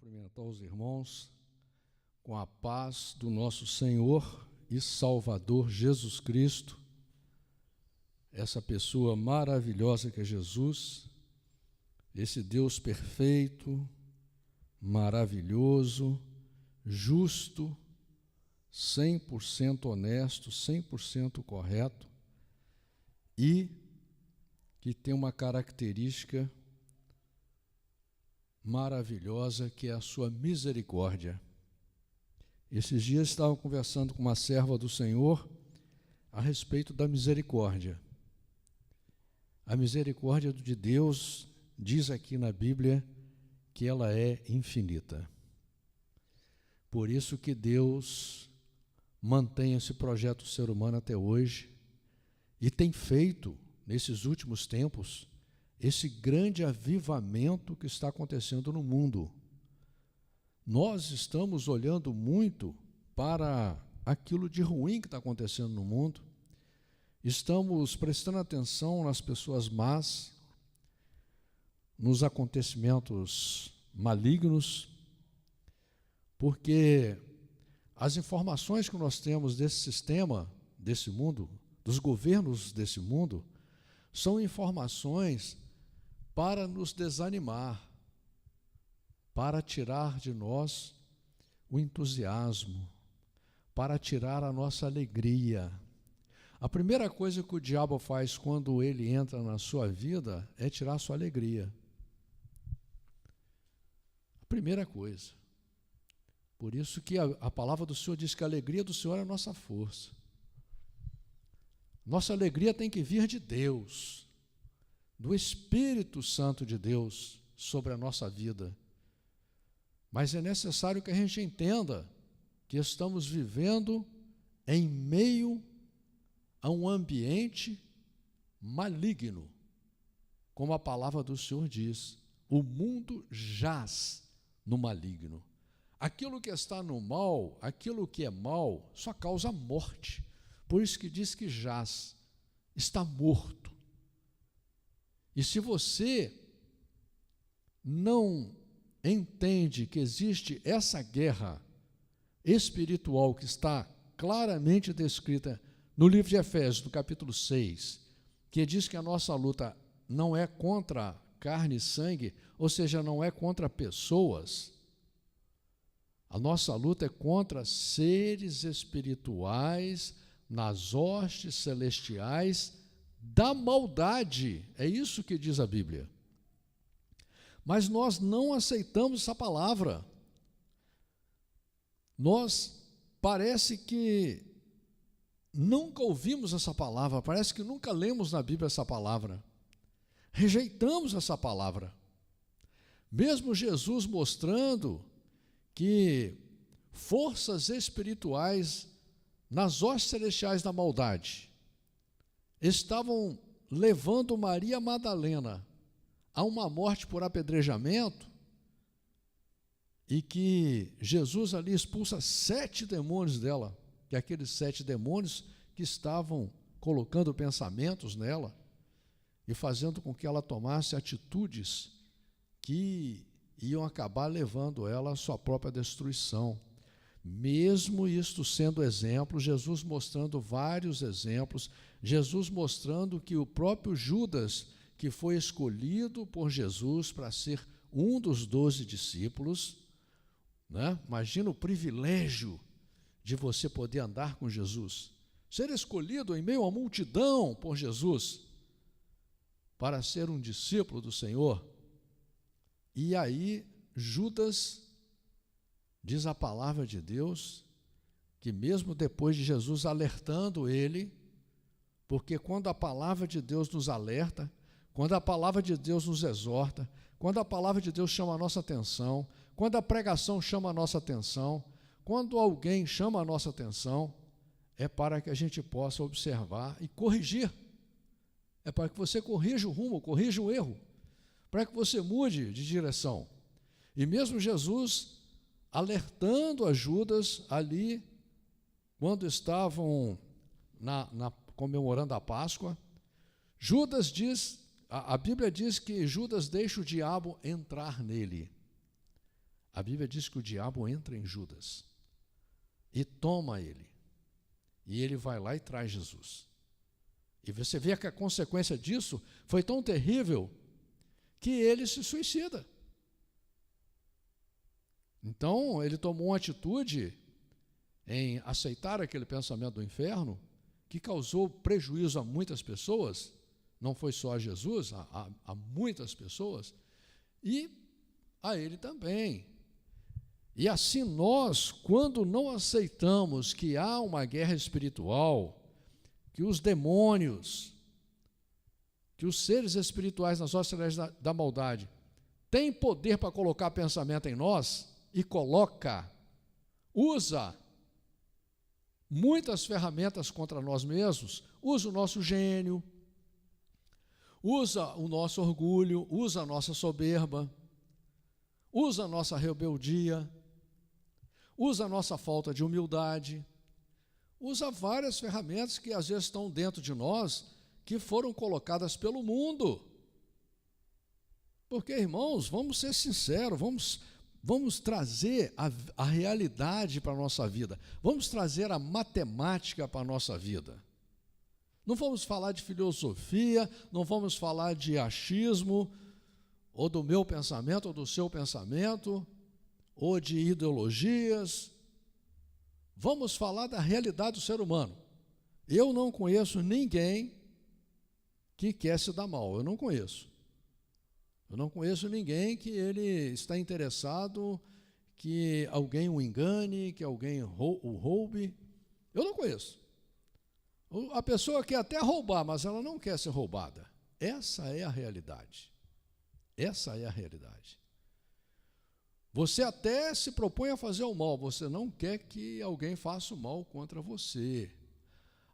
cumprimentar os irmãos com a paz do nosso Senhor e Salvador Jesus Cristo, essa pessoa maravilhosa que é Jesus, esse Deus perfeito, maravilhoso, justo, 100% honesto, 100% correto e que tem uma característica maravilhosa, que é a sua misericórdia. Esses dias estava conversando com uma serva do Senhor a respeito da misericórdia. A misericórdia de Deus diz aqui na Bíblia que ela é infinita. Por isso que Deus mantém esse projeto do ser humano até hoje e tem feito, nesses últimos tempos, esse grande avivamento que está acontecendo no mundo. Nós estamos olhando muito para aquilo de ruim que está acontecendo no mundo, estamos prestando atenção nas pessoas más, nos acontecimentos malignos, porque as informações que nós temos desse sistema, desse mundo, dos governos desse mundo, são informações para nos desanimar, para tirar de nós o entusiasmo, para tirar a nossa alegria. A primeira coisa que o diabo faz quando ele entra na sua vida é tirar a sua alegria. A primeira coisa. Por isso que a palavra do Senhor diz que a alegria do Senhor é a nossa força. Nossa alegria tem que vir de Deus, do Espírito Santo de Deus sobre a nossa vida. Mas é necessário que a gente entenda que estamos vivendo em meio a um ambiente maligno, como a palavra do Senhor diz. O mundo jaz no maligno. Aquilo que está no mal, aquilo que é mal, só causa morte. Por isso que diz que jaz, está morto. E se você não entende que existe essa guerra espiritual que está claramente descrita no livro de Efésios, no capítulo 6, que diz que a nossa luta não é contra carne e sangue, ou seja, não é contra pessoas, a nossa luta é contra seres espirituais nas hostes celestiais da maldade. É isso que diz a Bíblia. Mas nós não aceitamos essa palavra. Nós parece que nunca ouvimos essa palavra, parece que nunca lemos na Bíblia essa palavra. Rejeitamos essa palavra. Mesmo Jesus mostrando que forças espirituais nas hostes celestiais da maldade estavam levando Maria Madalena a uma morte por apedrejamento, e que Jesus ali expulsa 7 demônios dela, que aqueles 7 demônios que estavam colocando pensamentos nela e fazendo com que ela tomasse atitudes que iam acabar levando ela à sua própria destruição. Mesmo isto sendo exemplo, Jesus mostrando vários exemplos, Jesus mostrando que o próprio Judas, que foi escolhido por Jesus para ser um dos 12 discípulos, né? Imagina o privilégio de você poder andar com Jesus, ser escolhido em meio à multidão por Jesus, para ser um discípulo do Senhor. E aí, Judas, diz a palavra de Deus, que mesmo depois de Jesus alertando ele, porque quando a palavra de Deus nos alerta, quando a palavra de Deus nos exorta, quando a palavra de Deus chama a nossa atenção, quando a pregação chama a nossa atenção, quando alguém chama a nossa atenção, é para que a gente possa observar e corrigir. É para que você corrija o rumo, corrija o erro, para que você mude de direção. E mesmo Jesus alertando a Judas ali, quando estavam comemorando a Páscoa, Judas diz, a Bíblia diz que Judas deixa o diabo entrar nele. A Bíblia diz que o diabo entra em Judas e toma ele. E ele vai lá e traz Jesus. E você vê que a consequência disso foi tão terrível que ele se suicida. Então, ele tomou uma atitude em aceitar aquele pensamento do inferno que causou prejuízo a muitas pessoas, não foi só a Jesus, a muitas pessoas, e a ele também. E assim nós, quando não aceitamos que há uma guerra espiritual, que os demônios, que os seres espirituais nas hostilidades da maldade têm poder para colocar pensamento em nós, e usa muitas ferramentas contra nós mesmos, usa o nosso gênio, usa o nosso orgulho, usa a nossa soberba, usa a nossa rebeldia, usa a nossa falta de humildade, usa várias ferramentas que às vezes estão dentro de nós, que foram colocadas pelo mundo. Porque, irmãos, vamos ser sinceros, vamos trazer a realidade para a nossa vida, vamos trazer a matemática para a nossa vida. Não vamos falar de filosofia, não vamos falar de achismo, ou do meu pensamento, ou do seu pensamento, ou de ideologias. Vamos falar da realidade do ser humano. Eu não conheço ninguém que quer se dar mal, eu não conheço. Eu não conheço ninguém que ele está interessado que alguém o engane, que alguém o roube. Eu não conheço. A pessoa quer até roubar, mas ela não quer ser roubada. Essa é a realidade. Essa é a realidade. Você até se propõe a fazer o mal, você não quer que alguém faça o mal contra você.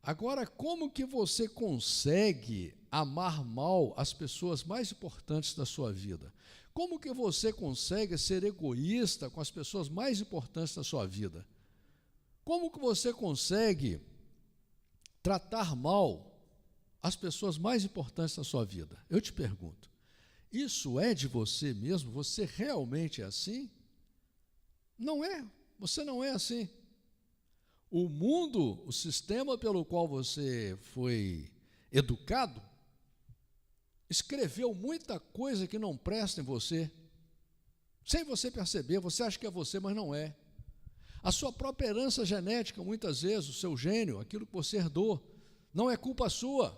Agora, como que você consegue amar mal as pessoas mais importantes da sua vida? Como que você consegue ser egoísta com as pessoas mais importantes da sua vida? Como que você consegue tratar mal as pessoas mais importantes da sua vida? Eu te pergunto, isso é de você mesmo? Você realmente é assim? Não é, você não é assim. O mundo, o sistema pelo qual você foi educado, escreveu muita coisa que não presta em você, sem você perceber. Você acha que é você, mas não é. A sua própria herança genética, muitas vezes, o seu gênio, aquilo que você herdou, não é culpa sua.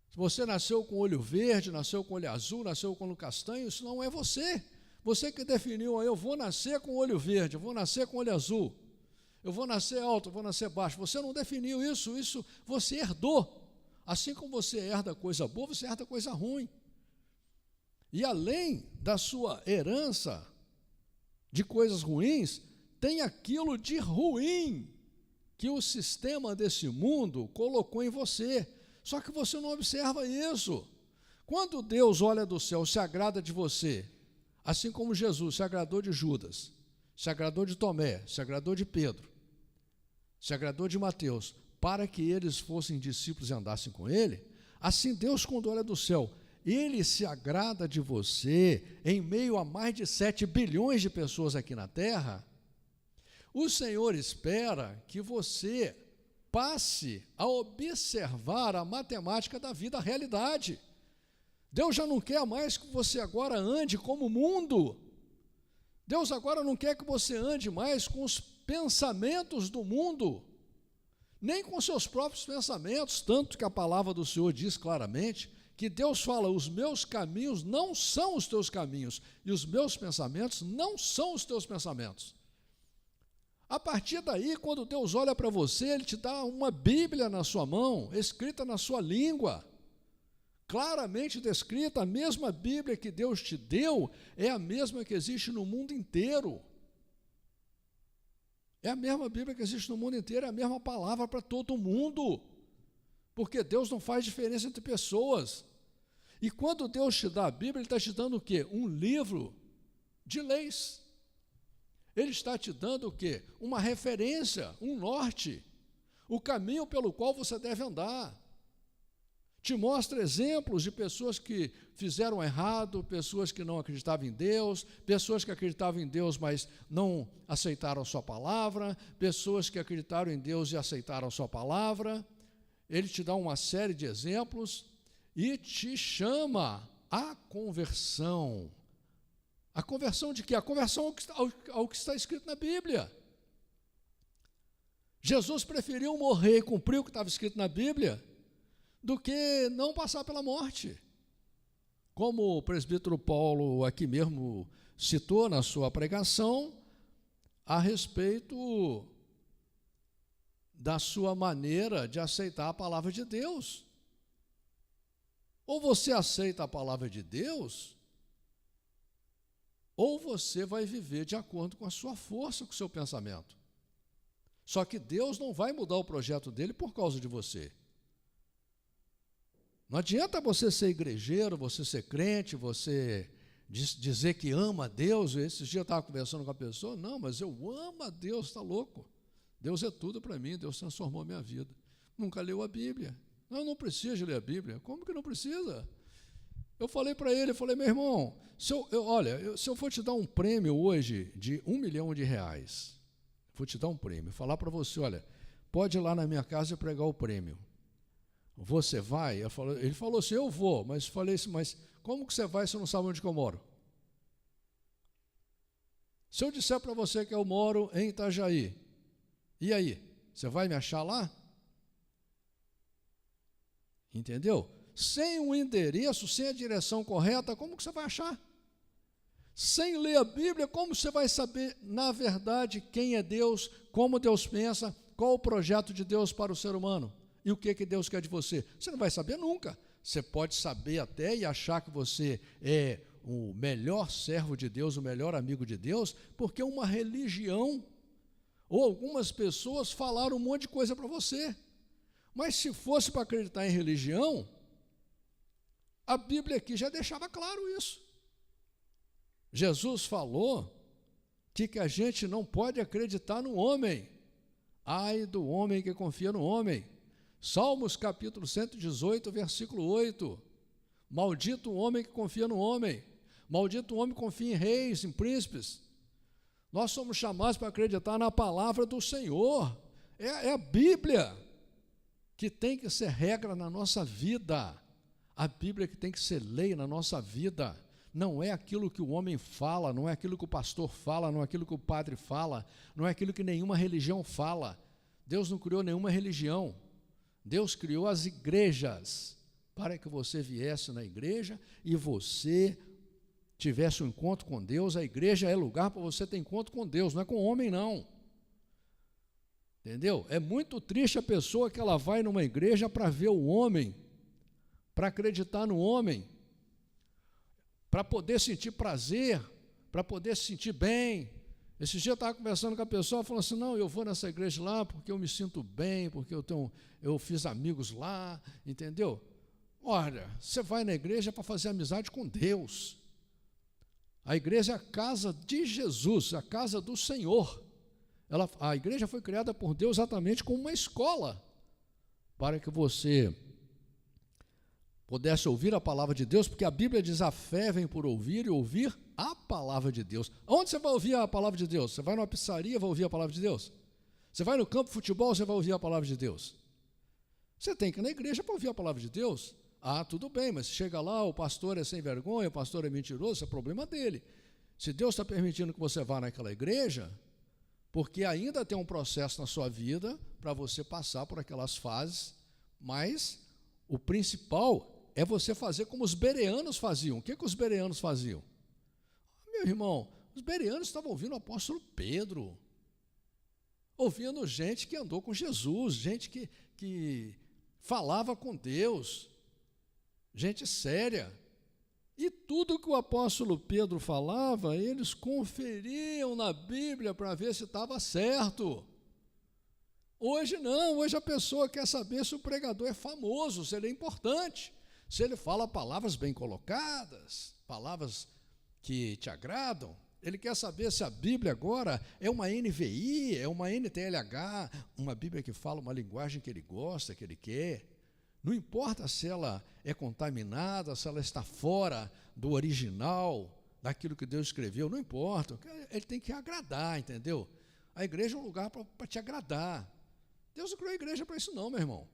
Se você nasceu com olho verde, nasceu com olho azul, nasceu com olho castanho, isso não é você. Você que definiu, eu vou nascer com olho verde, eu vou nascer com olho azul, eu vou nascer alto, eu vou nascer baixo. Você não definiu isso você herdou. Assim como você herda coisa boa, você herda coisa ruim. E além da sua herança de coisas ruins, tem aquilo de ruim que o sistema desse mundo colocou em você. Só que você não observa isso. Quando Deus olha do céu, se agrada de você, assim como Jesus se agradou de Judas, se agradou de Tomé, se agradou de Pedro, se agradou de Mateus, para que eles fossem discípulos e andassem com ele, assim Deus, quando olha do céu, ele se agrada de você em meio a mais de 7 bilhões de pessoas aqui na terra. O Senhor espera que você passe a observar a matemática da vida, a realidade. Deus já não quer mais que você agora ande como o mundo. Deus agora não quer que você ande mais com os pensamentos do mundo, nem com seus próprios pensamentos, tanto que a palavra do Senhor diz claramente que Deus fala, os meus caminhos não são os teus caminhos, e os meus pensamentos não são os teus pensamentos. A partir daí, quando Deus olha para você, Ele te dá uma Bíblia na sua mão, escrita na sua língua, claramente descrita. A mesma Bíblia que Deus te deu é a mesma que existe no mundo inteiro. É a mesma Bíblia que existe no mundo inteiro, é a mesma palavra para todo mundo, porque Deus não faz diferença entre pessoas. E quando Deus te dá a Bíblia, Ele está te dando o quê? Um livro de leis. Ele está te dando o quê? Uma referência, um norte, o caminho pelo qual você deve andar. Te mostra exemplos de pessoas que fizeram errado, pessoas que não acreditavam em Deus, pessoas que acreditavam em Deus, mas não aceitaram a sua palavra, pessoas que acreditaram em Deus e aceitaram a sua palavra. Ele te dá uma série de exemplos e te chama à conversão. A conversão de quê? A conversão ao que está escrito na Bíblia. Jesus preferiu morrer e cumprir o que estava escrito na Bíblia do que não passar pela morte. Como o presbítero Paulo aqui mesmo citou na sua pregação, a respeito da sua maneira de aceitar a palavra de Deus. Ou você aceita a palavra de Deus, ou você vai viver de acordo com a sua força, com o seu pensamento. Só que Deus não vai mudar o projeto dele por causa de você. Não adianta você ser igrejeiro, você ser crente, você dizer que ama a Deus. Esses dias eu estava conversando com a pessoa, não, mas eu amo a Deus, está louco. Deus é tudo para mim, Deus transformou a minha vida. Nunca leu a Bíblia. Não precisa ler a Bíblia. Como que não precisa? Eu falei para ele, meu irmão, se eu for te dar um prêmio hoje de R$1 milhão, vou te dar um prêmio, falar para você, olha, pode ir lá na minha casa e pregar o prêmio. Você vai? Ele falou assim, eu vou, mas falei assim, mas como que você vai se eu não sabe onde que eu moro? Se eu disser para você que eu moro em Itajaí, e aí? Você vai me achar lá? Entendeu? Sem um endereço, sem a direção correta, como que você vai achar? Sem ler a Bíblia, como você vai saber, na verdade, quem é Deus, como Deus pensa, qual o projeto de Deus para o ser humano? E o que Deus quer de você? Você não vai saber nunca. Você pode saber até e achar que você é o melhor servo de Deus, o melhor amigo de Deus, porque uma religião, ou algumas pessoas falaram um monte de coisa para você. Mas se fosse para acreditar em religião, a Bíblia aqui já deixava claro isso. Jesus falou que a gente não pode acreditar no homem. Ai do homem que confia no homem. Salmos capítulo 118, versículo 8. Maldito o homem que confia no homem. Maldito o homem que confia em reis, em príncipes. Nós somos chamados para acreditar na palavra do Senhor. É a Bíblia que tem que ser regra na nossa vida. A Bíblia que tem que ser lei na nossa vida. Não é aquilo que o homem fala, não é aquilo que o pastor fala, não é aquilo que o padre fala, não é aquilo que nenhuma religião fala. Deus não criou nenhuma religião. Deus criou as igrejas para que você viesse na igreja e você tivesse um encontro com Deus. A igreja é lugar para você ter encontro com Deus, não é com o homem, não. Entendeu? É muito triste a pessoa que ela vai numa igreja para ver o homem, para acreditar no homem, para poder sentir prazer, para poder se sentir bem. Esse dia eu estava conversando com a pessoa, falando assim, não, eu vou nessa igreja lá porque eu me sinto bem, porque eu fiz amigos lá, entendeu? Olha, você vai na igreja para fazer amizade com Deus. A igreja é a casa de Jesus, a casa do Senhor. A igreja foi criada por Deus exatamente como uma escola, para que você pudesse ouvir a palavra de Deus, porque a Bíblia diz, a fé vem por ouvir e ouvir a palavra de Deus. Onde você vai ouvir a palavra de Deus? Você vai numa pizzaria, vai ouvir a palavra de Deus? Você vai no campo de futebol, você vai ouvir a palavra de Deus? Você tem que ir na igreja para ouvir a palavra de Deus. Ah, tudo bem, mas chega lá, o pastor é sem vergonha, o pastor é mentiroso, isso é problema dele. Se Deus está permitindo que você vá naquela igreja, porque ainda tem um processo na sua vida para você passar por aquelas fases, mas o principal é você fazer como os bereanos faziam. O que os bereanos faziam? Meu irmão, os bereanos estavam ouvindo o apóstolo Pedro, ouvindo gente que andou com Jesus, gente que falava com Deus, gente séria. E tudo que o apóstolo Pedro falava, eles conferiam na Bíblia para ver se estava certo. Hoje não, hoje a pessoa quer saber se o pregador é famoso, se ele é importante, se ele fala palavras bem colocadas, palavras que te agradam. Ele quer saber se a Bíblia agora é uma NVI, é uma NTLH, uma Bíblia que fala uma linguagem que ele gosta, que ele quer. Não importa se ela é contaminada, se ela está fora do original, daquilo que Deus escreveu, não importa. Ele tem que agradar, entendeu? A igreja é um lugar para te agradar. Deus não criou a igreja para isso não, meu irmão.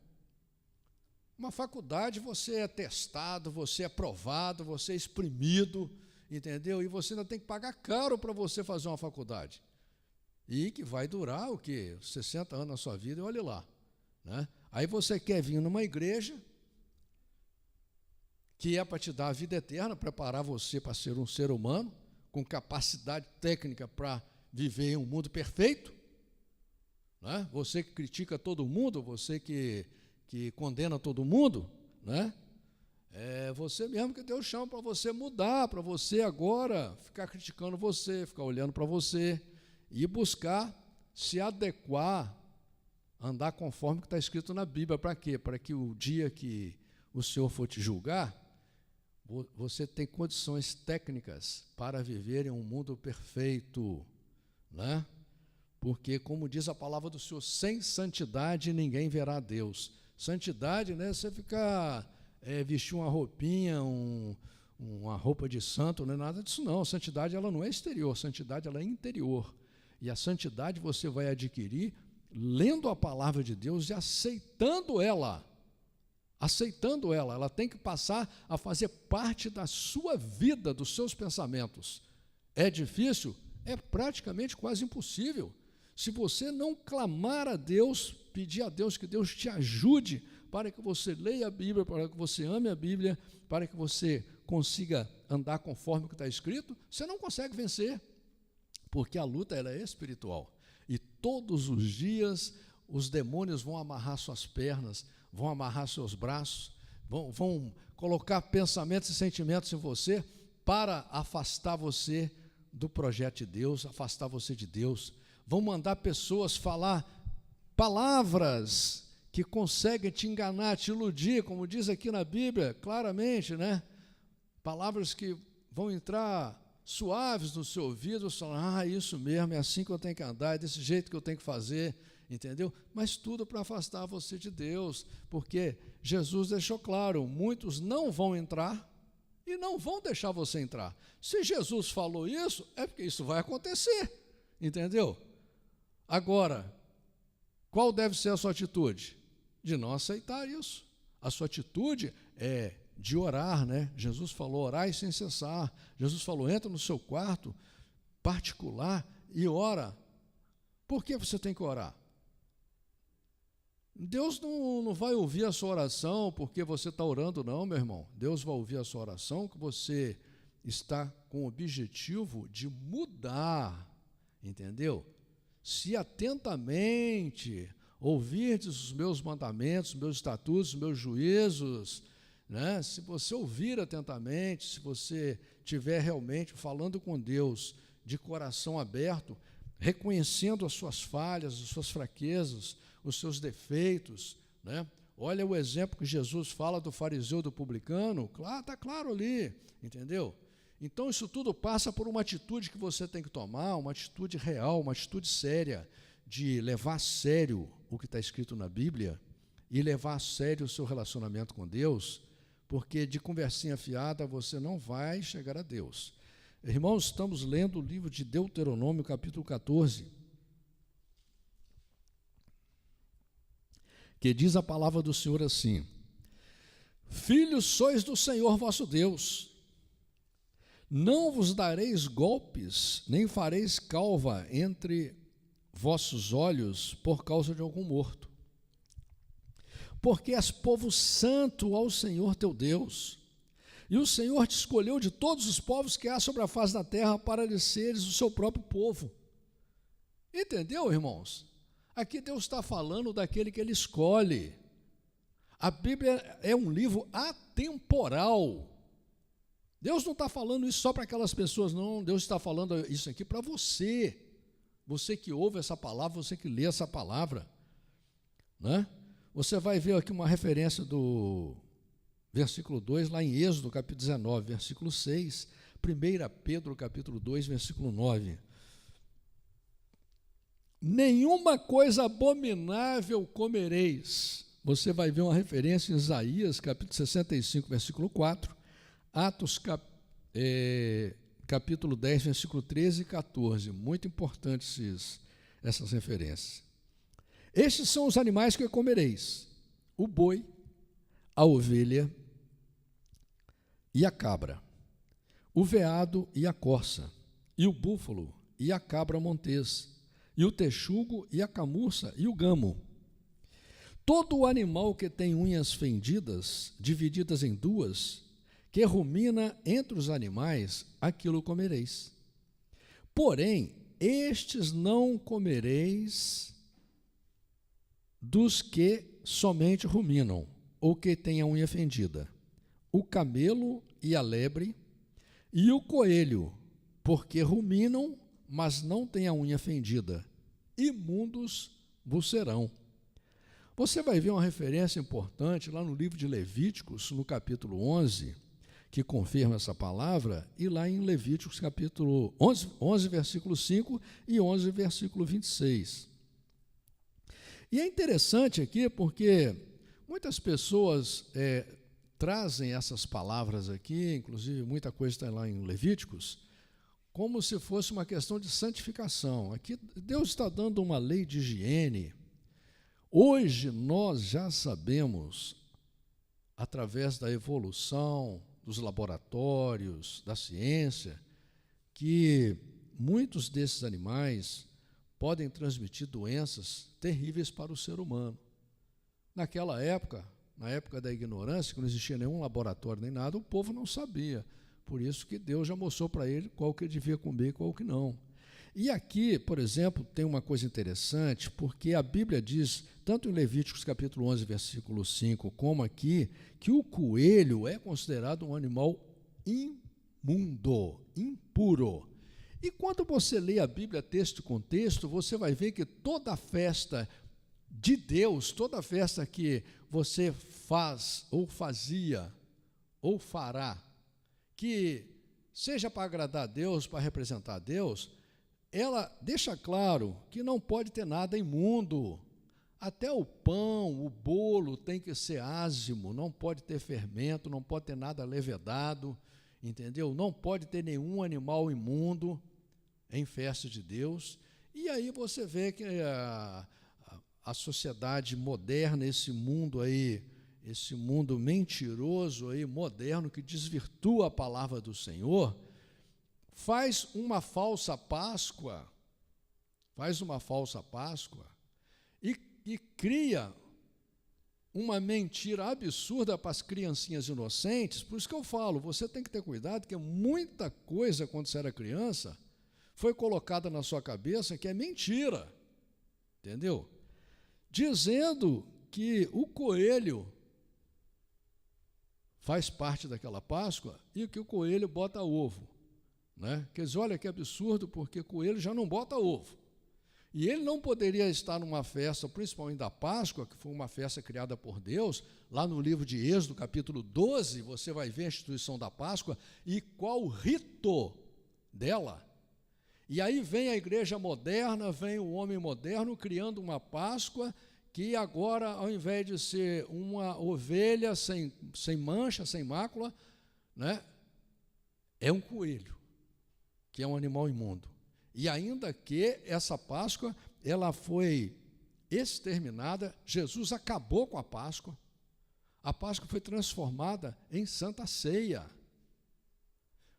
Uma faculdade, você é testado, você é provado, você é exprimido, entendeu? E você ainda tem que pagar caro para você fazer uma faculdade. E que vai durar o quê? 60 anos na sua vida, e olhe lá, né? Aí você quer vir numa igreja que é para te dar a vida eterna, preparar você para ser um ser humano, com capacidade técnica para viver em um mundo perfeito, né? Você que critica todo mundo, você que condena todo mundo, né? É você mesmo que Deus chama para você mudar, para você agora ficar criticando você, ficar olhando para você e buscar se adequar, andar conforme o que está escrito na Bíblia. Para quê? Para que o dia que o Senhor for te julgar, você tem condições técnicas para viver em um mundo perfeito, né? Porque, como diz a palavra do Senhor, sem santidade ninguém verá Deus. Santidade, né? Você ficar, vestir uma roupinha, uma roupa de santo, não é nada disso não. Santidade, ela não é exterior, santidade, ela é interior. E a santidade você vai adquirir lendo a palavra de Deus e aceitando ela. Aceitando ela, ela tem que passar a fazer parte da sua vida, dos seus pensamentos. É difícil? É praticamente quase impossível. Se você não clamar a Deus, pedir a Deus que Deus te ajude para que você leia a Bíblia, para que você ame a Bíblia, para que você consiga andar conforme o que está escrito, você não consegue vencer, porque a luta ela é espiritual. E todos os dias os demônios vão amarrar suas pernas, vão amarrar seus braços, vão colocar pensamentos e sentimentos em você para afastar você do projeto de Deus, afastar você de Deus. Vão mandar pessoas falar palavras que conseguem te enganar, te iludir, como diz aqui na Bíblia, claramente, né? Palavras que vão entrar suaves no seu ouvido, falando, isso mesmo, é assim que eu tenho que andar, é desse jeito que eu tenho que fazer, entendeu? Mas tudo para afastar você de Deus, porque Jesus deixou claro, muitos não vão entrar e não vão deixar você entrar. Se Jesus falou isso, é porque isso vai acontecer, entendeu? Agora, qual deve ser a sua atitude? De não aceitar isso. A sua atitude é de orar, né? Jesus falou, orai sem cessar. Jesus falou, entra no seu quarto particular e ora. Por que você tem que orar? Deus não vai ouvir a sua oração porque você está orando, não, meu irmão. Deus vai ouvir a sua oração que você está com o objetivo de mudar, entendeu? Se atentamente ouvirdes os meus mandamentos, meus estatutos, meus juízos, né? Se você ouvir atentamente, se você estiver realmente falando com Deus de coração aberto, reconhecendo as suas falhas, as suas fraquezas, os seus defeitos, né? Olha o exemplo que Jesus fala do fariseu e do publicano, está claro ali, entendeu? Então isso tudo passa por uma atitude que você tem que tomar, uma atitude real, uma atitude séria, de levar a sério o que está escrito na Bíblia e levar a sério o seu relacionamento com Deus, porque de conversinha fiada você não vai chegar a Deus. Irmãos, estamos lendo o livro de Deuteronômio, capítulo 14, que diz a palavra do Senhor assim: filhos sois do Senhor vosso Deus, não vos dareis golpes, nem fareis calva entre vossos olhos por causa de algum morto, porque és povo santo ao Senhor teu Deus, e o Senhor te escolheu de todos os povos que há sobre a face da terra para lhe seres o seu próprio povo. Entendeu, irmãos? Aqui Deus está falando daquele que Ele escolhe. A Bíblia é um livro atemporal. Deus não está falando isso só para aquelas pessoas, não. Deus está falando isso aqui para você. Você que ouve essa palavra, você que lê essa palavra, né? Você vai ver aqui uma referência do versículo 2, lá em Êxodo, capítulo 19, versículo 6, 1 Pedro, capítulo 2, versículo 9. Nenhuma coisa abominável comereis, você vai ver uma referência em Isaías, capítulo 65, versículo 4, Atos, capítulo 10, versículo 13 e 14. Muito importantes essas referências. Estes são os animais que comereis: o boi, a ovelha e a cabra, o veado e a corça, e o búfalo e a cabra montês, e o texugo e a camurça e o gamo. Todo animal que tem unhas fendidas, divididas em duas, que rumina entre os animais, aquilo comereis. Porém, estes não comereis dos que somente ruminam, ou que têm a unha fendida: o camelo e a lebre, e o coelho, porque ruminam, mas não têm a unha fendida, imundos vos serão. Você vai ver uma referência importante lá no livro de Levíticos, no capítulo 11, que confirma essa palavra, e lá em Levíticos capítulo 11 versículo 5 e 11, versículo 26. E é interessante aqui porque muitas pessoas trazem essas palavras aqui, inclusive muita coisa está lá em Levíticos, como se fosse uma questão de santificação. Aqui Deus está dando uma lei de higiene. Hoje nós já sabemos, através da evolução, dos laboratórios, da ciência, que muitos desses animais podem transmitir doenças terríveis para o ser humano. Naquela época, na época da ignorância, que não existia nenhum laboratório nem nada, o povo não sabia. Por isso que Deus já mostrou para ele qual que ele devia comer e qual que não. E aqui, por exemplo, tem uma coisa interessante, porque a Bíblia diz, tanto em Levíticos capítulo 11, versículo 5, como aqui, que o coelho é considerado um animal imundo, impuro. E quando você lê a Bíblia texto com texto, você vai ver que toda festa de Deus, toda festa que você faz, ou fazia, ou fará, que seja para agradar a Deus, para representar a Deus, ela deixa claro que não pode ter nada imundo. Até o pão, o bolo tem que ser ázimo, não pode ter fermento, não pode ter nada levedado, entendeu? Não pode ter nenhum animal imundo em festa de Deus. E aí você vê que a sociedade moderna, esse mundo mentiroso aí, moderno, que desvirtua a palavra do Senhor, faz uma falsa Páscoa e cria uma mentira absurda para as criancinhas inocentes. Por isso que eu falo, você tem que ter cuidado, porque muita coisa, quando você era criança, foi colocada na sua cabeça que é mentira, entendeu? Dizendo que o coelho faz parte daquela Páscoa e que o coelho bota ovo. Né? Quer dizer, olha que absurdo, porque coelho já não bota ovo. E ele não poderia estar numa festa, principalmente da Páscoa, que foi uma festa criada por Deus. Lá no livro de Êxodo, capítulo 12, você vai ver a instituição da Páscoa e qual o rito dela. E aí vem a igreja moderna, vem o homem moderno criando uma Páscoa que agora, ao invés de ser uma ovelha sem mancha, sem mácula, né, é um coelho, que é um animal imundo. E ainda que essa Páscoa, ela foi exterminada, Jesus acabou com a Páscoa foi transformada em Santa Ceia.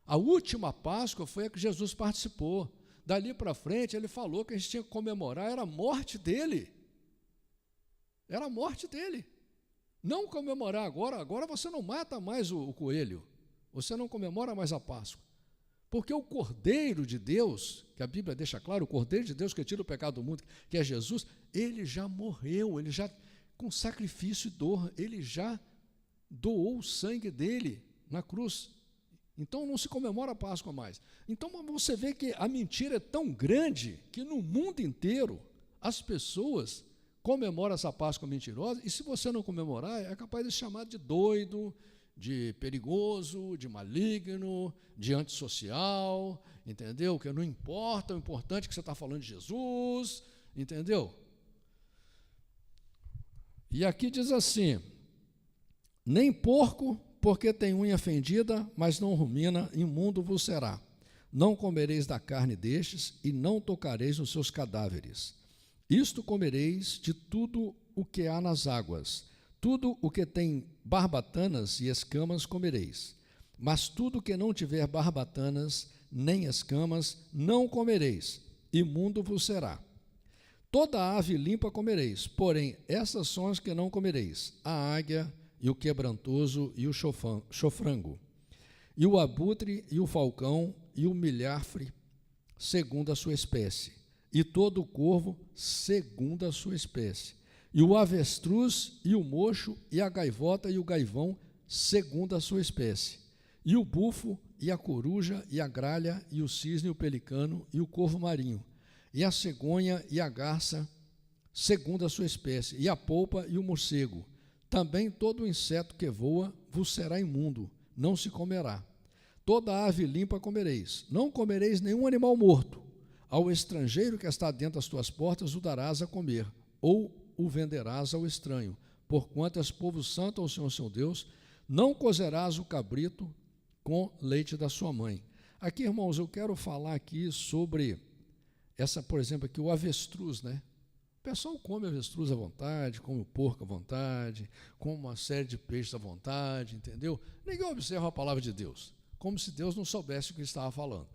A última Páscoa foi a que Jesus participou. Dali para frente, ele falou que a gente tinha que comemorar, era a morte dele. Era a morte dele. Não comemorar agora você não mata mais o coelho, você não comemora mais a Páscoa. Porque o Cordeiro de Deus, que a Bíblia deixa claro, o Cordeiro de Deus que tira o pecado do mundo, que é Jesus, ele já morreu, ele já, com sacrifício e dor, ele já doou o sangue dele na cruz. Então não se comemora a Páscoa mais. Então você vê que a mentira é tão grande que no mundo inteiro as pessoas comemoram essa Páscoa mentirosa, e se você não comemorar, é capaz de ser chamado de doido, de perigoso, de maligno, de antissocial, entendeu? Que não importa, o importante é que você está falando de Jesus, entendeu? E aqui diz assim: nem porco, porque tem unha fendida, mas não rumina, imundo vos será. Não comereis da carne destes, e não tocareis nos seus cadáveres. Isto comereis de tudo o que há nas águas. Tudo o que tem barbatanas e escamas comereis. Mas tudo o que não tiver barbatanas nem escamas não comereis, imundo vos será. Toda ave limpa comereis, porém essas são as que não comereis: a águia e o quebrantoso e o chofrango, e o abutre e o falcão e o milhafre, segundo a sua espécie, e todo o corvo, segundo a sua espécie, e o avestruz e o mocho e a gaivota e o gaivão, segundo a sua espécie, e o bufo e a coruja e a gralha e o cisne e o pelicano e o corvo marinho, e a cegonha e a garça, segundo a sua espécie, e a polpa e o morcego. Também todo inseto que voa vos será imundo, não se comerá. Toda ave limpa comereis. Não comereis nenhum animal morto. Ao estrangeiro que está dentro das tuas portas o darás a comer, ou o venderás ao estranho, porquanto és povo santo ao Senhor seu Deus. Não cozerás o cabrito com leite da sua mãe. Aqui, irmãos, eu quero falar aqui sobre essa, por exemplo, aqui o avestruz, né? O pessoal come avestruz à vontade, come o porco à vontade, come uma série de peixes à vontade, entendeu? Ninguém observa a palavra de Deus, como se Deus não soubesse o que ele estava falando.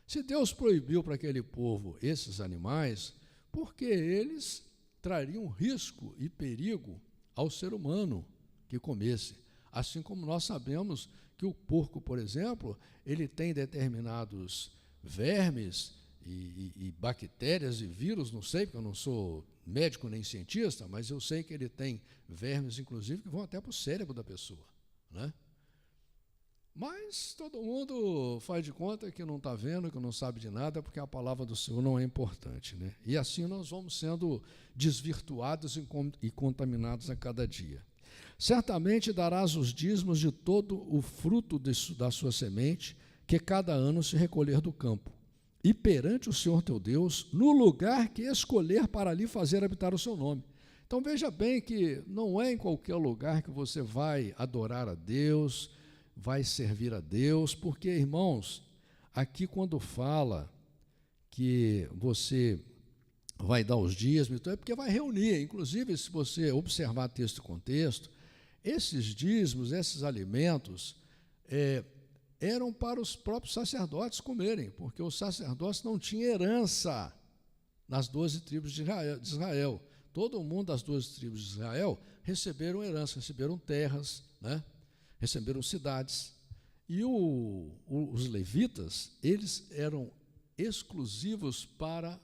Se Deus proibiu para aquele povo esses animais, porque eles trariam risco e perigo ao ser humano que comesse. Assim como nós sabemos que o porco, por exemplo, ele tem determinados vermes e bactérias e vírus, não sei, porque eu não sou médico nem cientista, mas eu sei que ele tem vermes, inclusive, que vão até para o cérebro da pessoa, né? Mas todo mundo faz de conta que não está vendo, que não sabe de nada, porque a palavra do Senhor não é importante, né? E assim nós vamos sendo desvirtuados e contaminados a cada dia. Certamente darás os dízimos de todo o fruto da sua semente, que cada ano se recolher do campo, e perante o Senhor teu Deus, no lugar que escolher para ali fazer habitar o seu nome. Então veja bem que não é em qualquer lugar que você vai adorar a Deus, vai servir a Deus, porque, irmãos, aqui quando fala que você vai dar os dízimos, então é porque vai reunir. Inclusive, se você observar texto e contexto, esses dízimos, esses alimentos, eram para os próprios sacerdotes comerem, porque os sacerdotes não tinham herança nas 12 tribos de Israel. Todo mundo das 12 tribos de Israel receberam herança, receberam terras, né? Receberam cidades. E os levitas, eles eram exclusivos para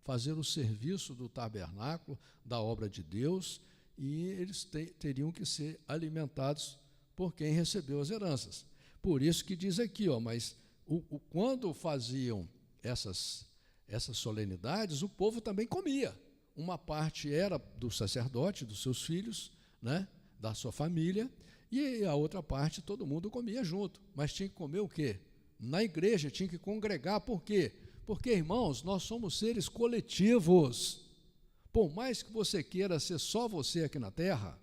fazer o serviço do tabernáculo, da obra de Deus, e eles teriam que ser alimentados por quem recebeu as heranças. Por isso que diz aqui, mas quando faziam essas solenidades, o povo também comia. Uma parte era do sacerdote, dos seus filhos, né, da sua família, e a outra parte todo mundo comia junto. Mas tinha que comer o quê? Na igreja, tinha que congregar. Por quê? Porque, irmãos, nós somos seres coletivos. Por mais que você queira ser só você aqui na terra,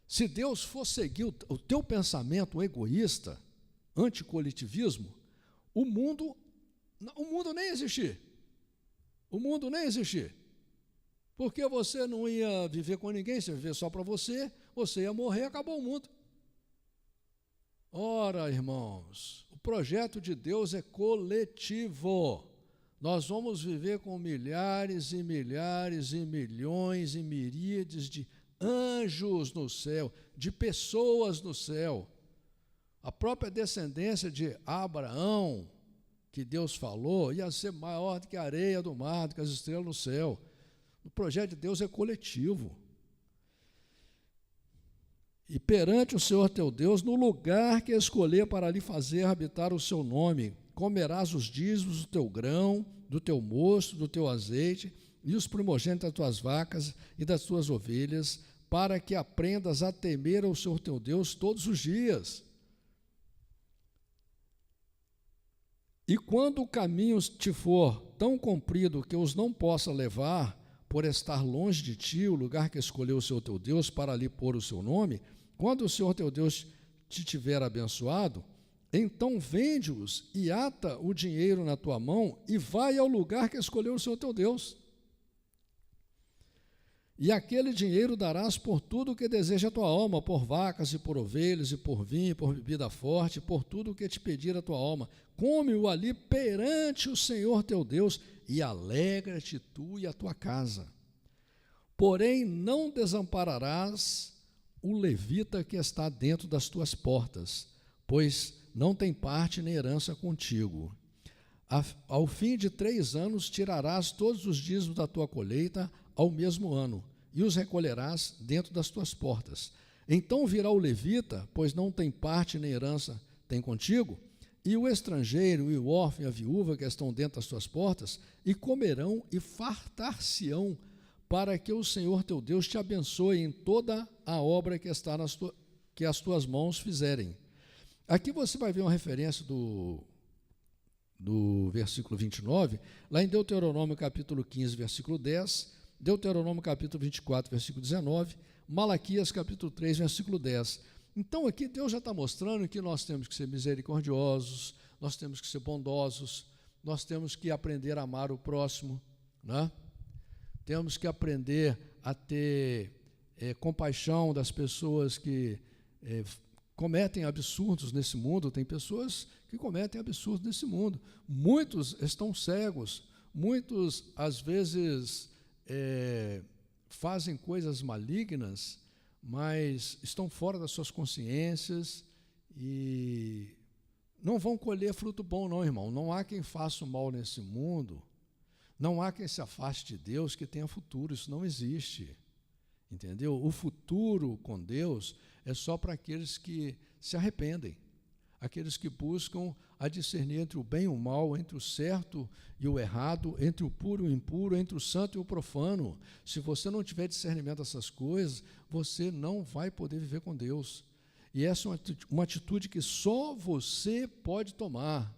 se Deus for seguir o teu pensamento egoísta, anticoletivismo, o mundo nem existir. O mundo nem existir. Porque você não ia viver com ninguém, você ia viver só para você ia morrer, acabou o mundo. Ora, irmãos, o projeto de Deus é coletivo. Nós vamos viver com milhares e milhares e milhões e miríades de anjos no céu, de pessoas no céu. A própria descendência de Abraão, que Deus falou, ia ser maior do que a areia do mar, do que as estrelas no céu. O projeto de Deus é coletivo. E perante o Senhor teu Deus, no lugar que escolher para ali fazer habitar o seu nome, comerás os dízimos do teu grão, do teu mosto, do teu azeite, e os primogênitos das tuas vacas e das tuas ovelhas, para que aprendas a temer ao Senhor teu Deus todos os dias. E quando o caminho te for tão comprido que os não possa levar, por estar longe de ti, o lugar que escolheu o Senhor teu Deus para ali pôr o seu nome, quando o Senhor teu Deus te tiver abençoado, então vende-os e ata o dinheiro na tua mão e vai ao lugar que escolheu o Senhor teu Deus. E aquele dinheiro darás por tudo o que deseja a tua alma, por vacas e por ovelhas, e por vinho, e por bebida forte, por tudo o que te pedir a tua alma. Come-o ali perante o Senhor teu Deus, e alegra-te tu e a tua casa. Porém, não desampararás o levita que está dentro das tuas portas, pois não tem parte nem herança contigo. Ao fim de 3 anos, tirarás todos os dízimos da tua colheita ao mesmo ano, e os recolherás dentro das tuas portas. Então virá o levita, pois não tem parte nem herança tem contigo, e o estrangeiro, e o órfão, e a viúva que estão dentro das tuas portas, e comerão e fartar-se-ão, para que o Senhor teu Deus te abençoe em toda a obra que está que as tuas mãos fizerem. Aqui você vai ver uma referência do versículo 29, lá em Deuteronômio capítulo 15, versículo 10, Deuteronômio capítulo 24, versículo 19, Malaquias capítulo 3, versículo 10. Então aqui Deus já está mostrando que nós temos que ser misericordiosos, nós temos que ser bondosos, nós temos que aprender a amar o próximo, né? Temos que aprender a ter compaixão das pessoas que cometem absurdos nesse mundo. Tem pessoas que cometem absurdos nesse mundo. Muitos estão cegos, muitos, às vezes, fazem coisas malignas, mas estão fora das suas consciências e não vão colher fruto bom, não, irmão. Não há quem faça o mal nesse mundo, não há quem se afaste de Deus que tenha futuro. Isso não existe, entendeu? O futuro com Deus é só para aqueles que se arrependem, aqueles que buscam a discernir entre o bem e o mal, entre o certo e o errado, entre o puro e o impuro, entre o santo e o profano. Se você não tiver discernimento dessas coisas, você não vai poder viver com Deus. E essa é uma atitude que só você pode tomar.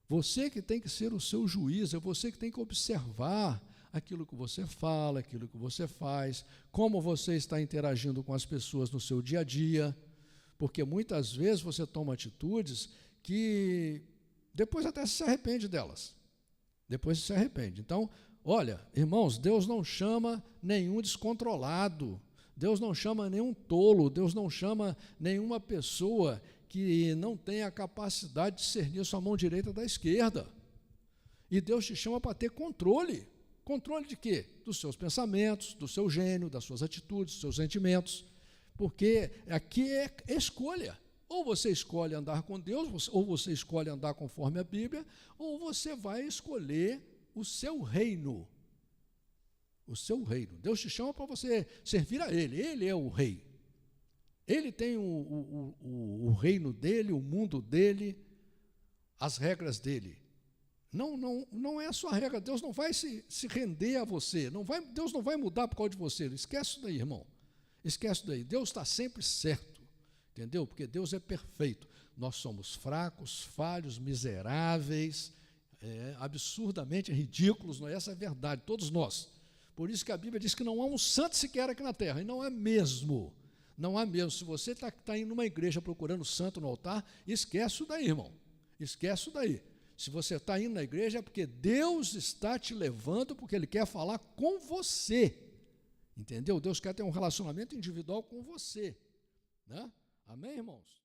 Você que tem que ser o seu juiz, é você que tem que observar aquilo que você fala, aquilo que você faz, como você está interagindo com as pessoas no seu dia a dia, porque muitas vezes você toma atitudes que depois até se arrepende delas. Depois se arrepende. Então, olha, irmãos, Deus não chama nenhum descontrolado, Deus não chama nenhum tolo, Deus não chama nenhuma pessoa que não tem a capacidade de discernir sua mão direita da esquerda. E Deus te chama para ter controle. Controle de quê? Dos seus pensamentos, do seu gênio, das suas atitudes, dos seus sentimentos. Porque aqui é escolha. Ou você escolhe andar com Deus, ou você escolhe andar conforme a Bíblia, ou você vai escolher o seu reino. O seu reino. Deus te chama para você servir a Ele. Ele é o rei. Ele tem o reino dele, o mundo dele, as regras dele. Não é a sua regra. Deus não vai se render a você. Deus não vai mudar por causa de você. Esquece isso daí, irmão. Esquece isso daí. Deus está sempre certo. Entendeu? Porque Deus é perfeito. Nós somos fracos, falhos, miseráveis, absurdamente ridículos. Não é? Essa é a verdade, todos nós. Por isso que a Bíblia diz que não há um santo sequer aqui na terra. E não é mesmo. Não há mesmo. Se você está indo numa igreja procurando santo no altar, esquece isso daí, irmão. Esquece isso daí. Se você está indo na igreja é porque Deus está te levando, porque Ele quer falar com você. Entendeu? Deus quer ter um relacionamento individual com você. Né? Amém, irmãos?